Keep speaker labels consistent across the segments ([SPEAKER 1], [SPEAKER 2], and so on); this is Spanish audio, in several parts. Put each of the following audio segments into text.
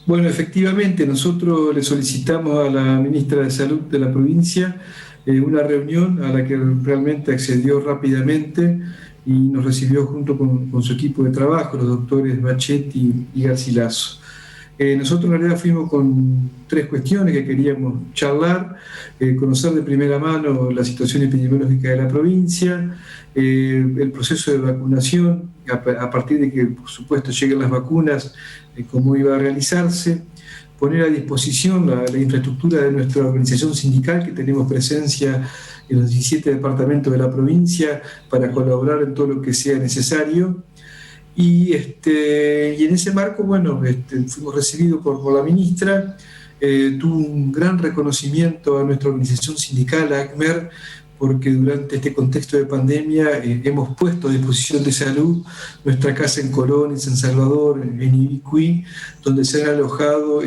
[SPEAKER 1] Bueno, efectivamente, nosotros le solicitamos a la ministra de Salud de la provincia una reunión a la que realmente accedió rápidamente y nos recibió junto con su equipo de trabajo, los doctores Bachetti y Garcilaso. Nosotros en realidad fuimos con tres cuestiones que queríamos charlar, conocer de primera mano la situación epidemiológica de la provincia, el proceso de vacunación, a partir de que por supuesto lleguen las vacunas, cómo iba a realizarse, poner a disposición la infraestructura de nuestra organización sindical, que tenemos presencia en los 17 departamentos de la provincia para colaborar en todo lo que sea necesario. Y en ese marco, bueno, fuimos recibidos por la ministra, tuvo un gran reconocimiento a nuestra organización sindical, a ACMER, porque durante este contexto de pandemia hemos puesto a disposición de salud nuestra casa en Colón, en San Salvador, en Ibicuí, donde se han alojado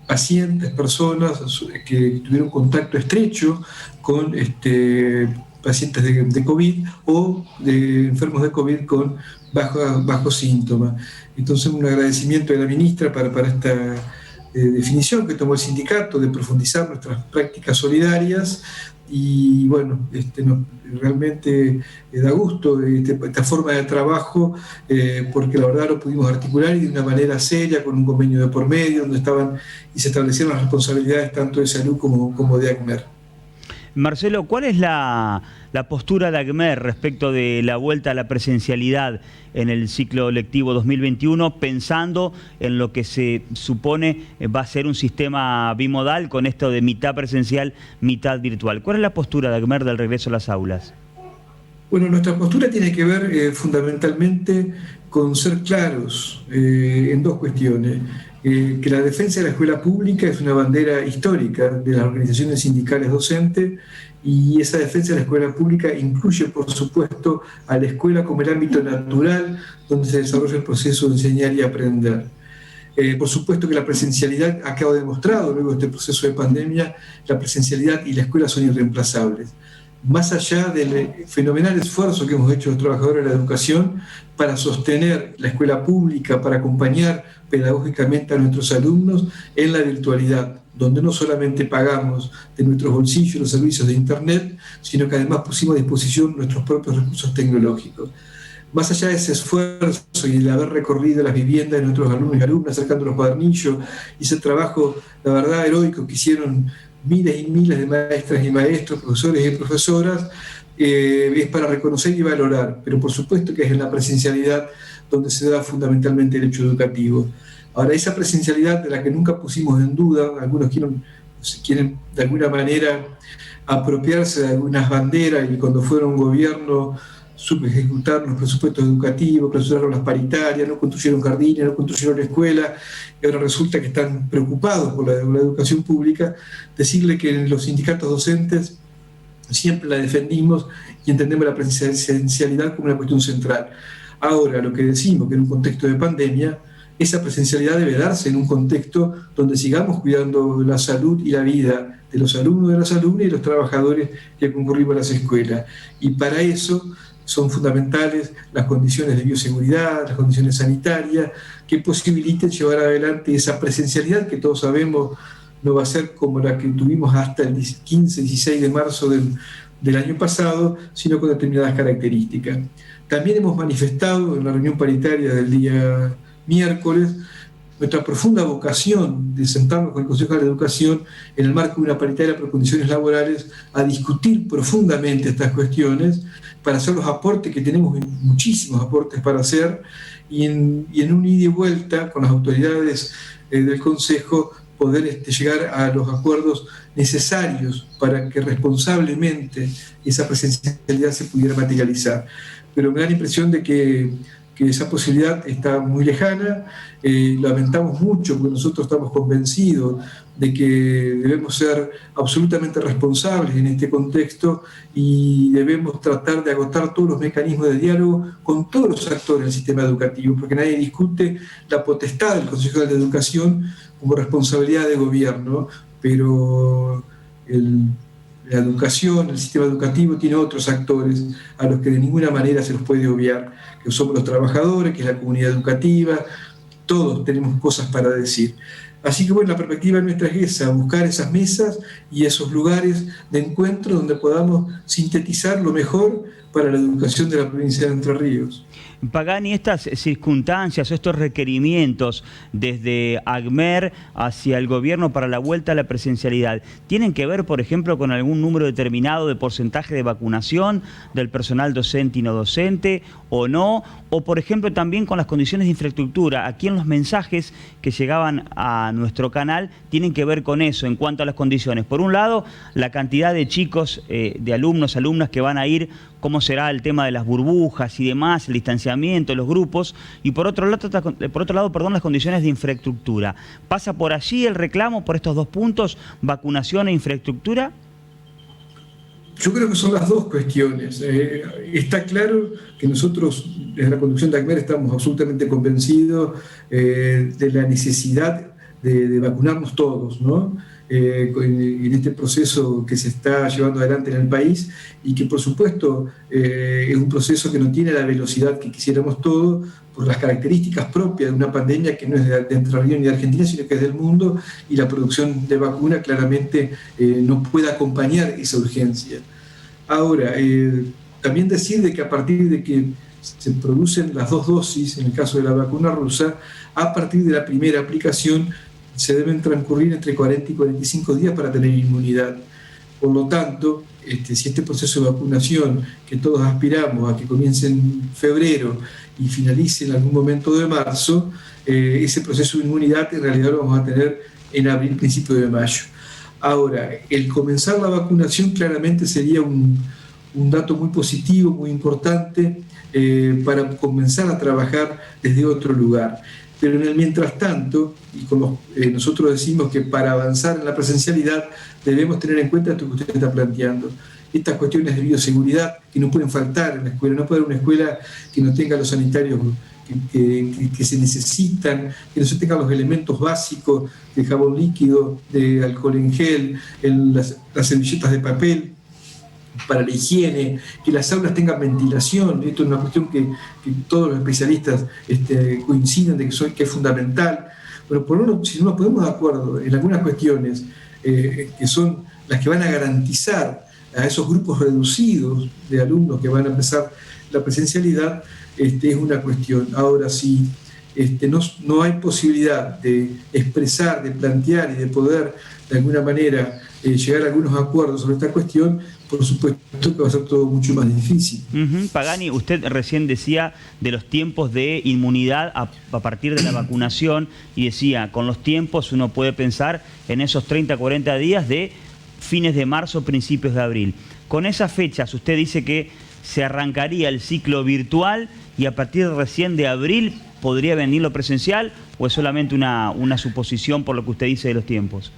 [SPEAKER 1] pacientes, personas que tuvieron contacto estrecho con pacientes de COVID o de enfermos de COVID con bajos síntomas. Entonces, un agradecimiento de la ministra para esta definición que tomó el sindicato de profundizar nuestras prácticas solidarias y bueno, realmente da gusto esta forma de trabajo porque la verdad lo pudimos articular y de una manera seria, con un convenio de por medio, donde estaban y se establecieron las responsabilidades tanto de salud como de ACMER.
[SPEAKER 2] Marcelo, ¿cuál es la postura de ACMER respecto de la vuelta a la presencialidad en el ciclo lectivo 2021, pensando en lo que se supone va a ser un sistema bimodal con esto de mitad presencial, mitad virtual? ¿Cuál es la postura de ACMER del regreso a las aulas?
[SPEAKER 1] Bueno, nuestra postura tiene que ver fundamentalmente con ser claros en dos cuestiones. Que la defensa de la escuela pública es una bandera histórica de las organizaciones sindicales docentes y esa defensa de la escuela pública incluye, por supuesto, a la escuela como el ámbito natural donde se desarrolla el proceso de enseñar y aprender. Por supuesto que la presencialidad ha quedado demostrado luego de este proceso de pandemia, la presencialidad y la escuela son irreemplazables. Más allá del fenomenal esfuerzo que hemos hecho los trabajadores de la educación para sostener la escuela pública, para acompañar pedagógicamente a nuestros alumnos en la virtualidad, donde no solamente pagamos de nuestros bolsillos los servicios de Internet, sino que además pusimos a disposición nuestros propios recursos tecnológicos. Más allá de ese esfuerzo y de haber recorrido las viviendas de nuestros alumnos y alumnas, acercando los cuadernillos, y ese trabajo, la verdad, heroico que hicieron miles y miles de maestras y maestros, profesores y profesoras, es para reconocer y valorar, pero por supuesto que es en la presencialidad donde se da fundamentalmente el hecho educativo. Ahora, esa presencialidad de la que nunca pusimos en duda, algunos quieren de alguna manera apropiarse de algunas banderas y cuando fueron gobierno subejecutar los presupuestos educativos, clausuraron las paritarias, no construyeron jardines, no construyeron escuelas, y ahora resulta que están preocupados por la educación pública, decirle que en los sindicatos docentes siempre la defendimos y entendemos la presencialidad como una cuestión central. Ahora, lo que decimos, que en un contexto de pandemia, esa presencialidad debe darse en un contexto donde sigamos cuidando la salud y la vida de los alumnos, de las alumnas y de los trabajadores que concurrimos a las escuelas. Y para eso son fundamentales las condiciones de bioseguridad, las condiciones sanitarias, que posibiliten llevar adelante esa presencialidad que todos sabemos no va a ser como la que tuvimos hasta el 15-16 de marzo del año pasado, sino con determinadas características. También hemos manifestado en la reunión paritaria del día miércoles nuestra profunda vocación de sentarnos con el Consejo de la Educación en el marco de una paritaria por condiciones laborales a discutir profundamente estas cuestiones para hacer los aportes que tenemos, muchísimos aportes para hacer, y en un ida y vuelta con las autoridades del Consejo poder llegar a los acuerdos necesarios para que responsablemente esa presencialidad se pudiera materializar. Pero me da la impresión de que esa posibilidad está muy lejana, lamentamos mucho porque nosotros estamos convencidos de que debemos ser absolutamente responsables en este contexto y debemos tratar de agotar todos los mecanismos de diálogo con todos los actores del sistema educativo, porque nadie discute la potestad del Consejo de la Educación como responsabilidad de gobierno, pero la educación, el sistema educativo tiene otros actores a los que de ninguna manera se los puede obviar, que somos los trabajadores, que es la comunidad educativa, todos tenemos cosas para decir. Así que bueno, la perspectiva nuestra es esa, buscar esas mesas y esos lugares de encuentro donde podamos sintetizar lo mejor para la educación de la provincia de Entre Ríos.
[SPEAKER 2] Pagani, estas circunstancias o estos requerimientos desde AGMER hacia el gobierno para la vuelta a la presencialidad, ¿tienen que ver, por ejemplo, con algún número determinado de porcentaje de vacunación del personal docente y no docente o no? O, por ejemplo, también con las condiciones de infraestructura. Aquí en los mensajes que llegaban a nuestro canal tienen que ver con eso en cuanto a las condiciones. Por un lado, la cantidad de chicos, de alumnos, alumnas que van a ir, cómo será el tema de las burbujas y demás, el distanciamiento, los grupos, y por otro lado, perdón, las condiciones de infraestructura. ¿Pasa por allí el reclamo, por estos dos puntos, vacunación e infraestructura?
[SPEAKER 1] Yo creo que son las dos cuestiones. Está claro que nosotros, desde la conducción de AGMER, estamos absolutamente convencidos de la necesidad de vacunarnos todos, ¿no? En este proceso que se está llevando adelante en el país y que por supuesto es un proceso que no tiene la velocidad que quisiéramos todos por las características propias de una pandemia que no es de Entre Ríos ni de Argentina, sino que es del mundo, y la producción de vacuna claramente no puede acompañar esa urgencia. Ahora, también decir de que a partir de que se producen las dos dosis, en el caso de la vacuna rusa, a partir de la primera aplicación se deben transcurrir entre 40 y 45 días para tener inmunidad. Por lo tanto, si este proceso de vacunación, que todos aspiramos a que comience en febrero y finalice en algún momento de marzo, ese proceso de inmunidad en realidad lo vamos a tener en abril, principio de mayo. Ahora, el comenzar la vacunación claramente sería un dato muy positivo, muy importante, para comenzar a trabajar desde otro lugar. Pero en el mientras tanto, y como nosotros decimos que para avanzar en la presencialidad debemos tener en cuenta esto que usted está planteando, estas cuestiones de bioseguridad que no pueden faltar en la escuela. No puede haber una escuela que no tenga los sanitarios que se necesitan, que no se tengan los elementos básicos de jabón líquido, de alcohol en gel, las servilletas de papel para la higiene, que las aulas tengan ventilación. Esto es una cuestión que todos los especialistas coinciden de que es fundamental. Pero por uno, si no nos ponemos de acuerdo en algunas cuestiones que son las que van a garantizar a esos grupos reducidos de alumnos que van a empezar la presencialidad, es una cuestión. Ahora, si no hay posibilidad de expresar, de plantear y de poder de alguna manera llegar a algunos acuerdos sobre esta cuestión, por supuesto que va a ser todo mucho más difícil.
[SPEAKER 2] Pagani, usted recién decía de los tiempos de inmunidad a partir de la vacunación y decía, con los tiempos uno puede pensar en esos 30, 40 días de fines de marzo, principios de abril. Con esas fechas usted dice que se arrancaría el ciclo virtual y a partir recién de abril podría venir lo presencial, ¿o es solamente una suposición por lo que usted dice de los tiempos?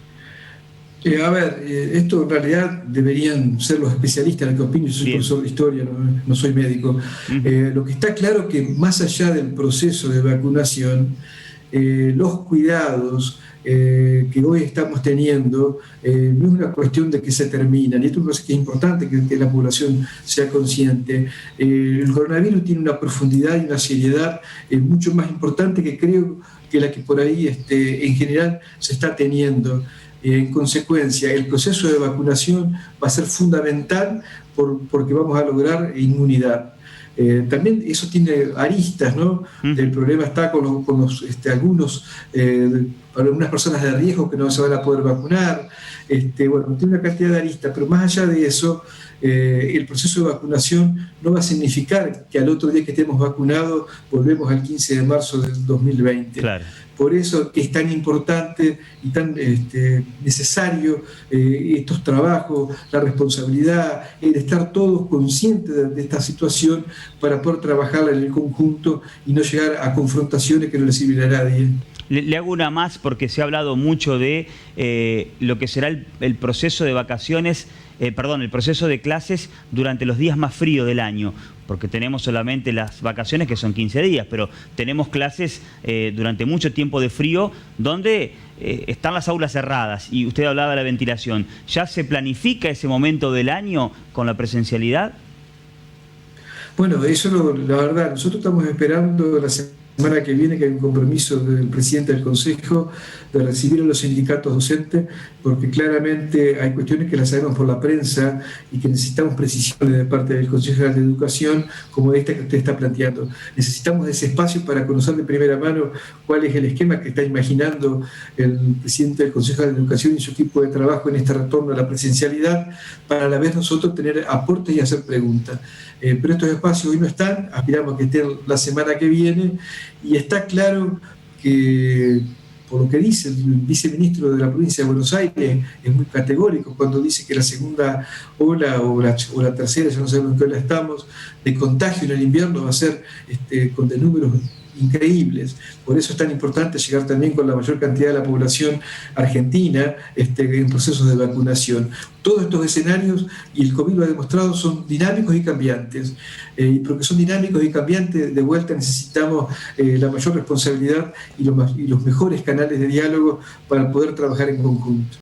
[SPEAKER 1] Esto en realidad deberían ser los especialistas en el que opino. Yo soy profesor de historia, no soy médico. Lo que está claro que más allá del proceso de vacunación, los cuidados que hoy estamos teniendo no es una cuestión de que se terminan, y esto me parece que es importante que la población sea consciente. El coronavirus tiene una profundidad y una seriedad mucho más importante que creo que la que por ahí en general se está teniendo. En consecuencia, el proceso de vacunación va a ser fundamental porque vamos a lograr inmunidad. También eso tiene aristas, ¿no? El problema está con algunas personas de riesgo que no se van a poder vacunar. Bueno, tiene una cantidad de aristas, pero más allá de eso, el proceso de vacunación no va a significar que al otro día que estemos vacunados volvemos al 15 de marzo del 2020. Claro. Por eso es tan importante y tan necesario estos trabajos, la responsabilidad, el estar todos conscientes de esta situación para poder trabajarla en el conjunto y no llegar a confrontaciones que no le sirven a nadie.
[SPEAKER 2] Le hago una más porque se ha hablado mucho de lo que será el proceso de vacaciones, el proceso de clases durante los días más fríos del año, porque tenemos solamente las vacaciones que son 15 días, pero tenemos clases durante mucho tiempo de frío donde están las aulas cerradas y usted hablaba de la ventilación. ¿Ya se planifica ese momento del año con la presencialidad?
[SPEAKER 1] Bueno, eso la verdad, nosotros estamos esperando la semana semana que viene, que hay un compromiso del presidente del Consejo de recibir a los sindicatos docentes, porque claramente hay cuestiones que las sabemos por la prensa y que necesitamos precisiones de parte del Consejo General de Educación, como esta que usted está planteando. Necesitamos ese espacio para conocer de primera mano cuál es el esquema que está imaginando el presidente del Consejo General de Educación y su equipo de trabajo en este retorno a la presencialidad, para a la vez nosotros tener aportes y hacer preguntas. Pero estos espacios hoy no están, aspiramos a que estén la semana que viene, y está claro que, por lo que dice el viceministro de la provincia de Buenos Aires, es muy categórico cuando dice que la segunda ola o la tercera, ya no sabemos en qué ola estamos, de contagio en el invierno va a ser con de números increíbles. Por eso es tan importante llegar también con la mayor cantidad de la población argentina en procesos de vacunación. Todos estos escenarios, y el COVID lo ha demostrado, son dinámicos y cambiantes. Y porque son dinámicos y cambiantes, de vuelta necesitamos la mayor responsabilidad y los mejores canales de diálogo para poder trabajar en conjunto.